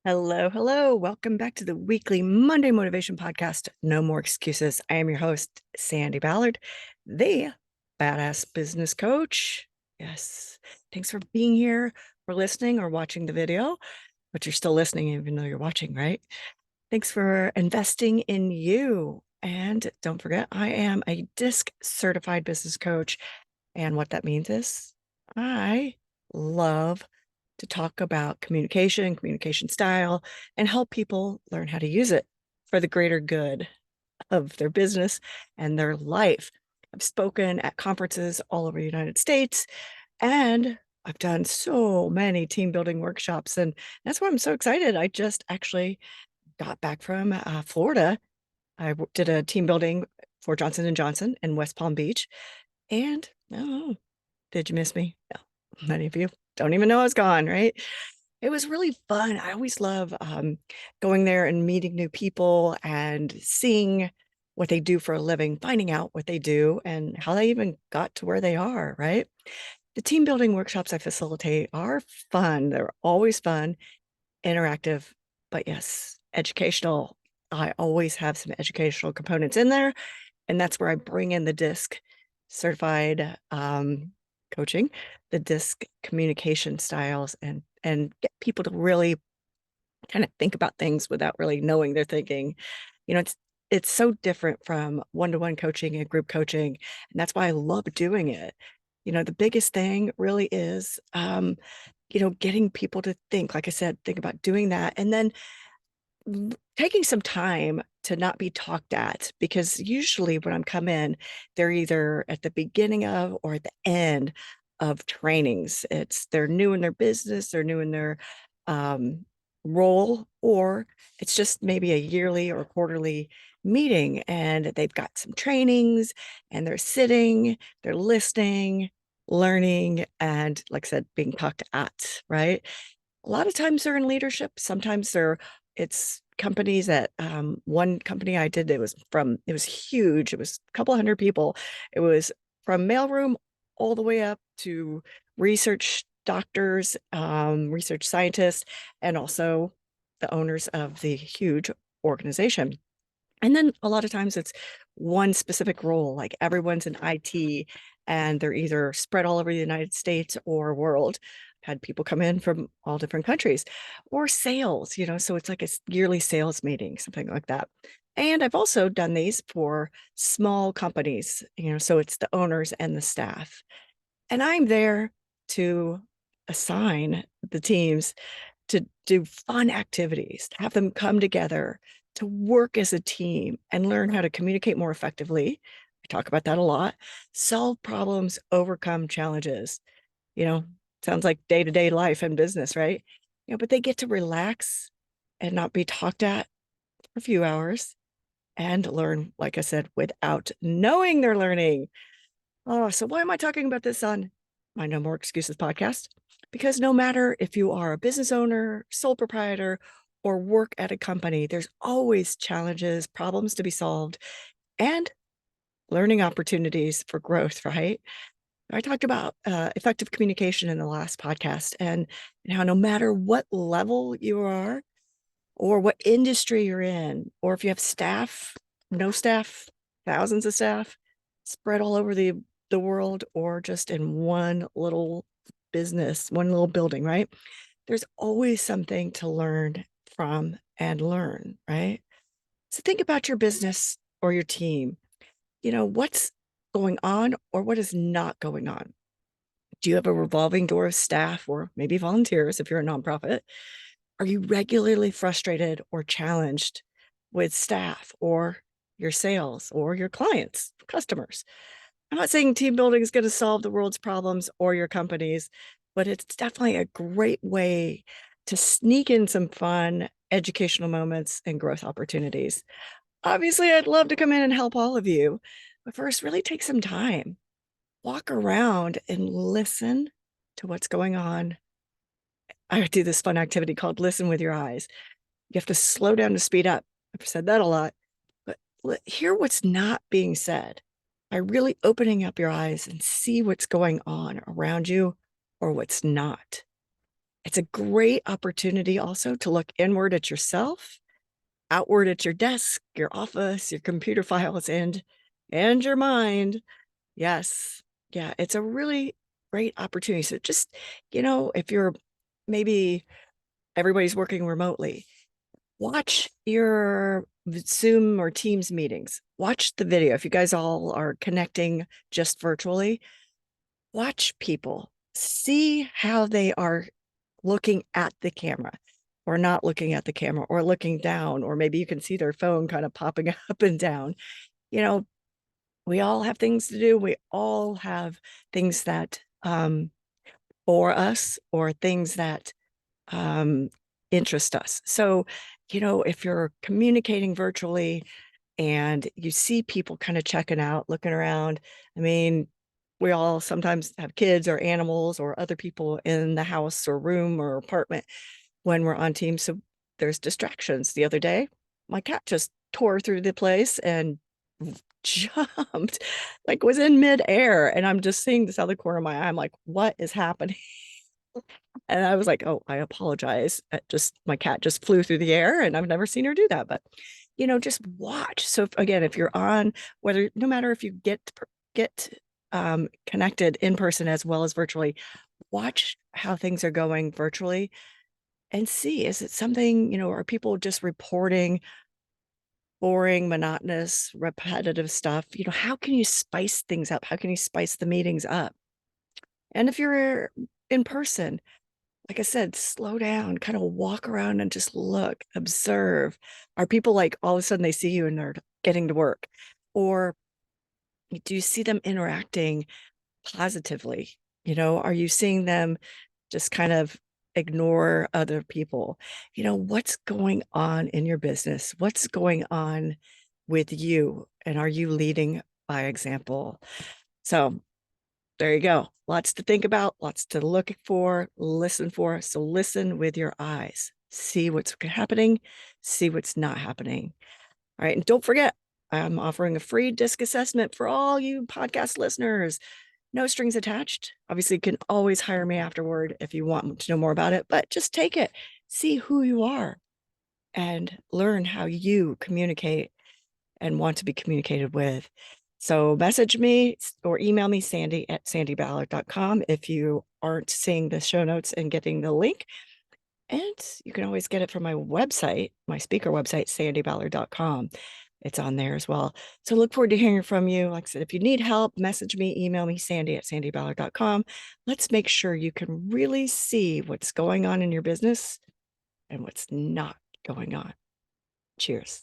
Hello, hello. Welcome back to the weekly Monday Motivation Podcast. No more excuses. I am your host, Sandi Ballard, the badass business coach. Yes. Thanks for being here, for listening or watching the video, but you're still listening even though you're watching, right? Thanks for investing in you. And don't forget, I am a DISC certified business coach. And what that means is I love to talk about communication style, and help people learn how to use it for the greater good of their business and their life. I've spoken at conferences all over the United States, and I've done so many team building workshops, and that's why I'm so excited. I just actually got back from Florida. I did a team building for Johnson and Johnson in West Palm Beach, and oh, did you miss me? No, many of you don't even know I was gone, right? It was really fun. I always love going there and meeting new people and seeing what they do for a living, finding out what they do and how they even got to where they are, right? The team building workshops I facilitate are fun. They're always fun, interactive, but yes, educational. I always have some educational components in there, and that's where I bring in the DISC certified coaching, the DISC communication styles, and get people to really kind of think about things without really knowing they're thinking. You know, it's so different from one-to-one coaching and group coaching, and that's why I love doing it. You know, the biggest thing really is getting people to think, like I said, think about doing that, and then taking some time to not be talked at, because usually when I'm come in, they're either at the beginning of or at the end of trainings. They're new in their business, they're new in their um, role, or it's just maybe a yearly or quarterly meeting and they've got some trainings and they're sitting, they're listening, learning, and like I said, being talked at, right? A lot of times they're in leadership. Sometimes it's companies that one company I did, it was huge. It was a couple hundred people. It was from mailroom all the way up to research doctors, research scientists, and also the owners of the huge organization. And then a lot of times it's one specific role, like everyone's in IT and they're either spread all over the United States or world. Had people come in from all different countries, or sales, so it's like a yearly sales meeting, something like that. And I've also done these for small companies, so it's the owners and the staff. And I'm there to assign the teams to do fun activities, to have them come together, to work as a team and learn how to communicate more effectively. I talk about that a lot. Solve problems, overcome challenges. You know, sounds like day-to-day life and business, right? But they get to relax and not be talked at for a few hours and learn, like I said, without knowing they're learning. Oh, so why am I talking about this on my No More Excuses podcast? Because no matter if you are a business owner, sole proprietor, or work at a company, there's always challenges, problems to be solved, and learning opportunities for growth, right? I talked about effective communication in the last podcast, and how no matter what level you are or what industry you're in, or if you have staff, no staff, thousands of staff spread all over the world, or just in one little business, one little building, right? There's always something to learn from and learn, right? So think about your business or your team. What's going on or what is not going on? Do you have a revolving door of staff or maybe volunteers if you're a nonprofit? Are you regularly frustrated or challenged with staff or your sales or your clients, customers? I'm not saying team building is going to solve the world's problems or your company's, but it's definitely a great way to sneak in some fun educational moments and growth opportunities. Obviously, I'd love to come in and help all of you, but first, really take some time, walk around and listen to what's going on. I do this fun activity called Listen with Your Eyes. You have to slow down to speed up. I've said that a lot, but hear what's not being said by really opening up your eyes and see what's going on around you or what's not. It's a great opportunity also to look inward at yourself, outward at your desk, your office, your computer files, and your mind. Yes. Yeah, it's a really great opportunity. So just, if you're maybe everybody's working remotely, watch your Zoom or Teams meetings. Watch the video. If you guys all are connecting just virtually, watch people. See how they are looking at the camera or not looking at the camera or looking down, or maybe you can see their phone kind of popping up and down. You know, we all have things to do. We all have things that for us or things that interest us. So, if you're communicating virtually and you see people kind of checking out, looking around, I mean, we all sometimes have kids or animals or other people in the house or room or apartment when we're on Teams. So there's distractions. The other day, my cat just tore through the place and jumped, like was in midair. And I'm just seeing this other corner of my eye. I'm like, what is happening? And I was like, oh, I apologize. Just my cat just flew through the air and I've never seen her do that. But, just watch. So again, if you're on, no matter if you get connected in person as well as virtually, watch how things are going virtually and see, is it something, are people just reporting boring, monotonous, repetitive stuff? How can you spice things up? How can you spice the meetings up? And if you're in person, like I said, slow down, kind of walk around and just look, observe. Are people like all of a sudden they see you and they're getting to work? Or do you see them interacting positively? Are you seeing them just kind of ignore other people? What's going on in your business? What's going on with you? And are you leading by example? So there you go. Lots to think about, lots to look for, listen for. So listen with your eyes. See what's happening, see what's not happening. All right. And don't forget, I'm offering a free disc assessment for all you podcast listeners. No strings attached. Obviously, you can always hire me afterward if you want to know more about it, but just take it, see who you are, and learn how you communicate and want to be communicated with. So message me or email me, Sandi@sandiballard.com, if you aren't seeing the show notes and getting the link. And you can always get it from my website, my speaker website, sandiballard.com. It's on there as well. So look forward to hearing from you. Like I said, if you need help, message me, email me, Sandi@sandiballard.com. Let's make sure you can really see what's going on in your business and what's not going on. Cheers.